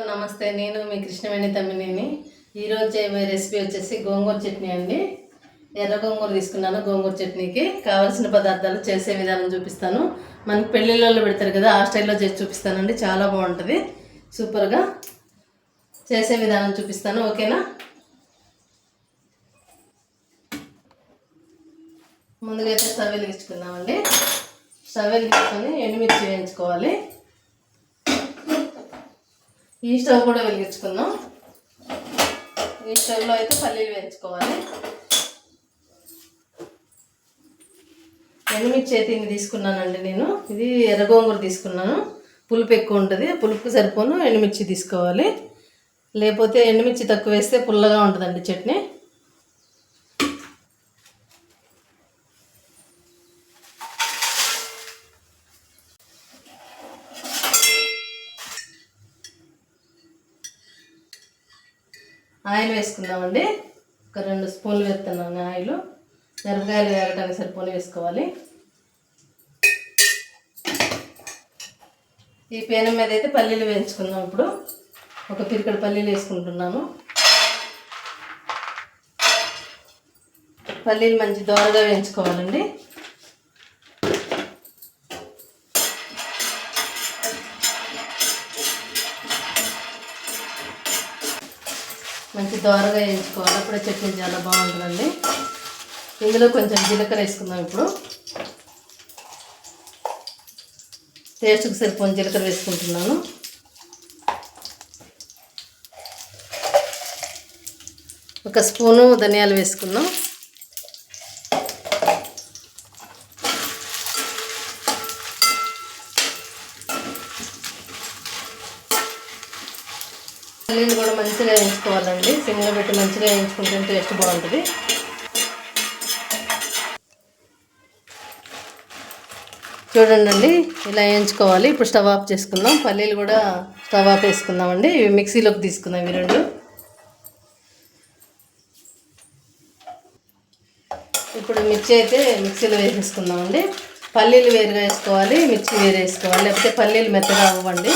నమస్తే. నేను మీ కృష్ణవేణి తమ్మినేని. ఈరోజు చేయబోయే రెసిపీ వచ్చేసి గోంగూర చట్నీ అండి. ఎర్ర గోంగూర తీసుకున్నాను. గోంగూర చట్నీకి కావాల్సిన పదార్థాలు చేసే విధానం చూపిస్తాను. మనకి పెళ్ళిళ్ళలో పెడతారు కదా, ఆ స్టైల్లో చేసి చూపిస్తానండి. చాలా బాగుంటుంది, సూపర్గా. చేసే విధానం చూపిస్తాను, ఓకేనా? ముందుగా అయితే స్టవ్ వెలిగించుకుందామండి. స్టవ్ వెలిగించుకొని ఎండుమిర్చి వేయించుకోవాలి. ఈ స్టవ్ కూడా వెలిగించుకుందాం. ఈ స్టవ్లో అయితే పల్లీలు వేయించుకోవాలి. ఎండుమిర్చి అయితే ఇన్ని తీసుకున్నానండి నేను. ఇది ఎర్ర గోంగూర తీసుకున్నాను. పులుపు ఎక్కువ ఉంటుంది, పులుపుకు సరిపోను ఎండుమిర్చి తీసుకోవాలి. లేకపోతే ఎండుమిర్చి తక్కువ వేస్తే పుల్లగా ఉంటుందండి చట్నీ. ఆయిల్ వేసుకుందామండి. ఒక 2 స్పూన్లు వేస్తున్నాను ఆయిల్. మిరపకాయలు వేగటానికి సరిపోని వేసుకోవాలి. ఈ పేనం మీద అయితే పల్లీలు వేయించుకుందాం. ఇప్పుడు ఒక పిరికడు పల్లీలు వేసుకుంటున్నాను. పల్లీలు మంచి దోరగా వేయించుకోవాలండి. మంచి దోరగా వేయించుకోవాలి, అప్పుడే చట్నీ చాలా బాగుంటుందండి. ఇందులో కొంచెం జీలకర్ర వేసుకుందాం. ఇప్పుడు టేస్ట్కి సరిపోయిన జీలకర్ర వేసుకుంటున్నాను. ఒక స్పూను ధనియాలు వేసుకుందాం. పల్లీలు కూడా మంచిగా వేయించుకోవాలండి. సిమ్లో పెట్టి మంచిగా వేయించుకుంటే టేస్ట్ బాగుంటుంది. చూడండి, ఇలా వేయించుకోవాలి. ఇప్పుడు స్టవ్ ఆఫ్ చేసుకుందాం. పల్లీలు కూడా స్టవ్ ఆఫ్ వేసుకుందామండి. ఇవి మిక్సీలోకి తీసుకుందాం. ఇవి 2 ఇప్పుడు మిర్చి అయితే మిక్సీలో వేసేసుకుందామండి. పల్లీలు వేరుగా వేసుకోవాలి, మిర్చి వేరు వేసుకోవాలి, లేకపోతే పల్లీలు మెత్తగా అవ్వండి.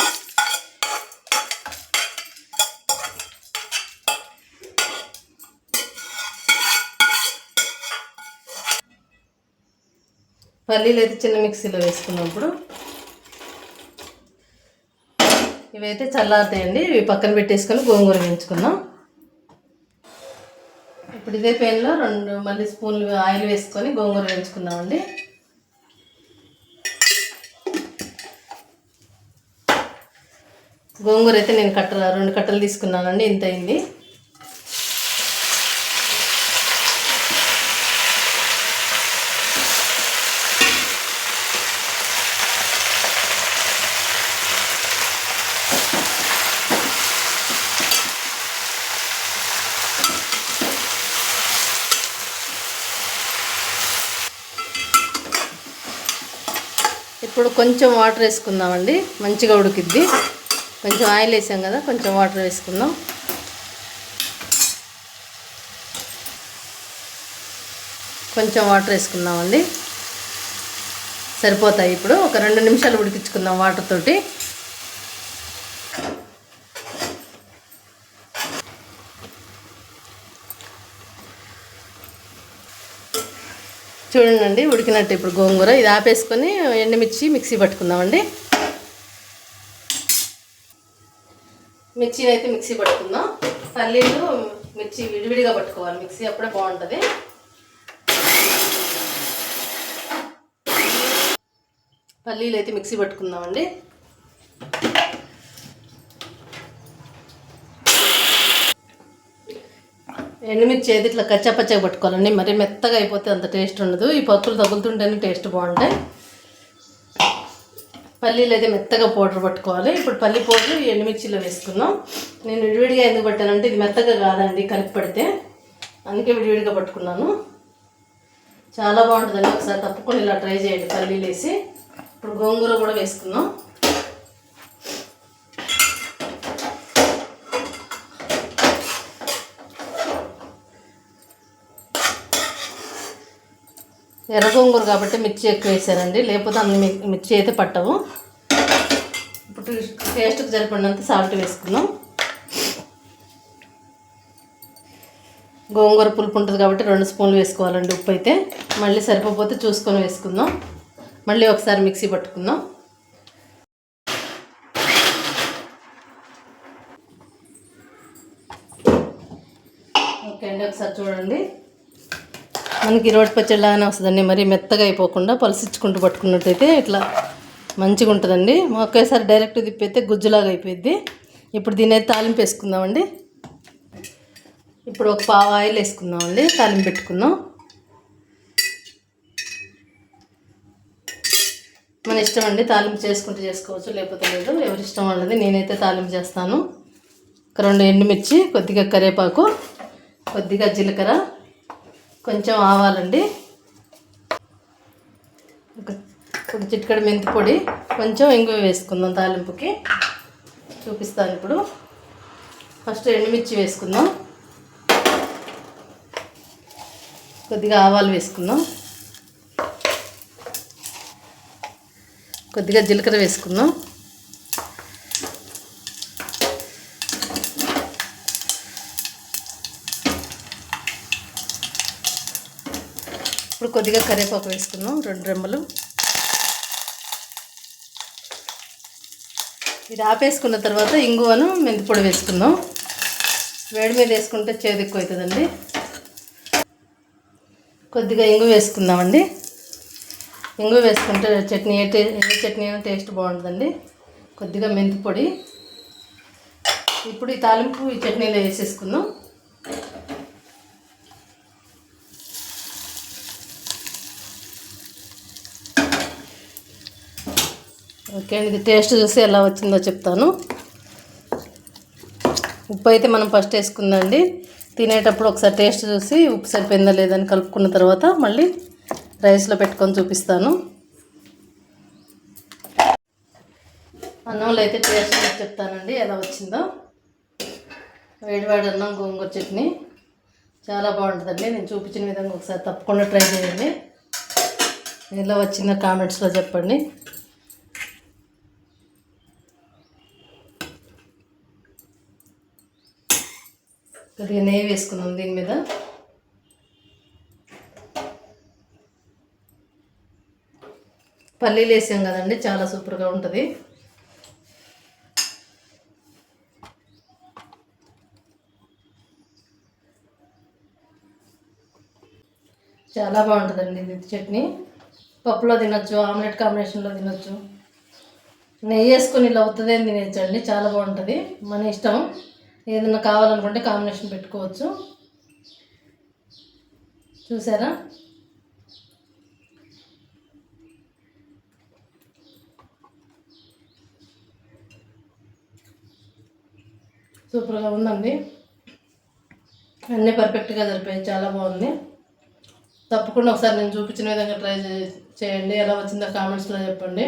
పల్లీలు అయితే చిన్న మిక్సీలో వేసుకున్నాం. ఇప్పుడు ఇవైతే చల్లారుతాయండి. ఇవి పక్కన పెట్టేసుకొని గోంగూర వేయించుకుందాం. ఇప్పుడు ఇదే పెన్లో 2 మళ్ళీ స్పూన్లు ఆయిల్ వేసుకొని గోంగూర వేయించుకుందామండి. గోంగూర అయితే నేను 2 కట్టలు తీసుకున్నానండి. ఇంత అయింది. ఇప్పుడు కొంచెం వాటర్ వేసుకుందామండి. మంచిగా ఉడికిద్ది. కొంచెం ఆయిల్ వేసాం కదా, కొంచెం వాటర్ వేసుకుందాం. కొంచెం వాటర్ వేసుకుందామండి, సరిపోతాయి. ఇప్పుడు ఒక 2 నిమిషాలు ఉడికించుకుందాం వాటర్ తోటి. చూడండి, ఉడికినట్టు. ఇప్పుడు గోంగూర ఇది ఆపేసుకొని ఎండుమిర్చి మిక్సీ పట్టుకుందామండి. మిర్చిని అయితే మిక్సీ పట్టుకుందాం. పల్లీలు మిర్చి విడివిడిగా పట్టుకోవాలి మిక్సీ, అప్పుడే బాగుంటుంది. పల్లీలు అయితే మిక్సీ పట్టుకుందామండి. ఎండుమిర్చి అయితే ఇట్లా కచ్చాపచ్చగా పట్టుకోవాలండి. మరి మెత్తగా అయిపోతే అంత టేస్ట్ ఉండదు. ఈ పప్పులు తగులుతుంటేనే టేస్ట్ బాగుంటాయి. పల్లీలు అయితే మెత్తగా పౌడర్ పట్టుకోవాలి. ఇప్పుడు పల్లి పౌడర్ ఎండుమిర్చిలో వేసుకుందాం. నేను విడివిడిగా ఎందుకు పట్టానంటే ఇది మెత్తగా కాదండి కలిపి పడితే, అందుకే విడివిడిగా పట్టుకున్నాను. చాలా బాగుంటుందండి. ఒకసారి తప్పకుండా ఇలా ట్రై చేయండి పల్లీలు వేసి. ఇప్పుడు గోంగూర కూడా వేసుకుందాం. ఎర్ర గోంగూర కాబట్టి మిర్చి ఎక్కువ వేసానండి, లేకపోతే అన్ని మిర్చి అయితే పట్టవు. ఇప్పుడు టేస్ట్కి సరిపడినంత సాల్ట్ వేసుకుందాం. గోంగూర పులుపు ఉంటుంది కాబట్టి 2 స్పూన్లు వేసుకోవాలండి ఉప్పు అయితే. మళ్ళీ సరిపోతే చూసుకొని వేసుకుందాం. మళ్ళీ ఒకసారి మిక్సీ పట్టుకుందాం. ఓకే అండి, ఒకసారి చూడండి. మనకి రోటి పచ్చడిలాగానే వస్తుందండి. మరి మెత్తగా అయిపోకుండా పలసిచ్చుకుంటూ పట్టుకున్నట్టయితే ఇట్లా మంచిగా ఉంటుందండి. ఒకేసారి డైరెక్ట్ తిప్పైతే గుజ్జులాగా అయిపోయింది. ఇప్పుడు దీని అయితే తాలింపు వేసుకుందామండి. ఇప్పుడు ఒక పావు ఆయిల్ వేసుకుందామండి. తాలింపు పెట్టుకుందాం. మన ఇష్టం అండి, తాలింపు చేసుకుంటూ చేసుకోవచ్చు, లేకపోతే లేదు, ఎవరి ఇష్టం వాళ్ళది. నేనైతే తాలింపు చేస్తాను. 2 ఎండుమిర్చి, కొద్దిగా కరివేపాకు, కొద్దిగా జీలకర్ర, కొంచెం ఆవాలండి, ఒక చిటికెడు మెంతి పొడి, కొంచెం ఇంగువ వేసుకుందాం తాలింపుకి. చూపిస్తాను ఇప్పుడు. ఫస్ట్ ఎండుమిర్చి వేసుకుందాం. కొద్దిగా ఆవాలు వేసుకుందాం. కొద్దిగా జీలకర్ర వేసుకుందాం. ఇప్పుడు కొద్దిగా కరివేపాకు వేసుకుందాం, 2 రెమ్మలు. ఇది ఆపేసుకున్న తర్వాత ఇంగువను మెంతి పొడి వేసుకుందాం. వేడి మీద వేసుకుంటే చేదు ఎక్కువ అవుతుందండి. కొద్దిగా ఇంగు వేసుకుందామండి. ఇంగు వేసుకుంటే చట్నీ ఏ చట్నీ అయినా టేస్ట్ బాగుంటుందండి. కొద్దిగా మెంతి పొడి. ఇప్పుడు ఈ తాలింపు ఈ చట్నీలో వేసేసుకుందాం. ఓకే అండి, ఇది టేస్ట్ చూసి ఎలా వచ్చిందో చెప్తాను. ఉప్పు అయితే మనం ఫస్ట్ వేసుకుందండి. తినేటప్పుడు ఒకసారి టేస్ట్ చూసి ఉప్పు సరిపోయిందా లేదని కలుపుకున్న తర్వాత మళ్ళీ రైస్లో పెట్టుకొని చూపిస్తాను. అన్నంలో అయితే టేస్ట్ చూసి చెప్తానండి ఎలా వచ్చిందో. వేడివాడి అన్నం గోంగూర చట్నీ చాలా బాగుంటుందండి. నేను చూపించిన విధంగా ఒకసారి తప్పకుండా ట్రై చేయండి. ఎలా వచ్చిందో కామెంట్స్లో చెప్పండి. కొద్దిగా నెయ్యి వేసుకున్నాం దీని మీద. పల్లీలు వేసాం కదండి, చాలా సూపర్గా ఉంటుంది. చాలా బాగుంటుందండి ఇది చట్నీ. పప్పులో తినొచ్చు, ఆమ్లెట్ కాంబినేషన్లో తినొచ్చు. నెయ్యి వేసుకొని ఇలా అవుతుంది అని తినేచ్చండి, చాలా బాగుంటుంది. మన ఇష్టం, ఏదైనా కావాలనుకుంటే కాంబినేషన్ పెట్టుకోవచ్చు. చూసారా, సూపర్గా ఉందండి. అన్నీ పర్ఫెక్ట్గా సరిపోయాయి, చాలా బాగుంది. తప్పకుండా ఒకసారి నేను చూపించిన విధంగా ట్రై చేయండి. ఎలా వచ్చిందో కామెంట్స్లో చెప్పండి.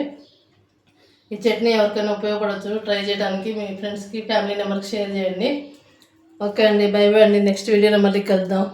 ఈ చట్నీ ఎవరికైనా ఉపయోగపడవచ్చు, ట్రై చేయడానికి. మీ ఫ్రెండ్స్కి, ఫ్యామిలీ మెంబర్కి షేర్ చేయండి. ఓకే అండి, బై బై అండి. నెక్స్ట్ వీడియోలో మళ్ళీ కలుద్దాం.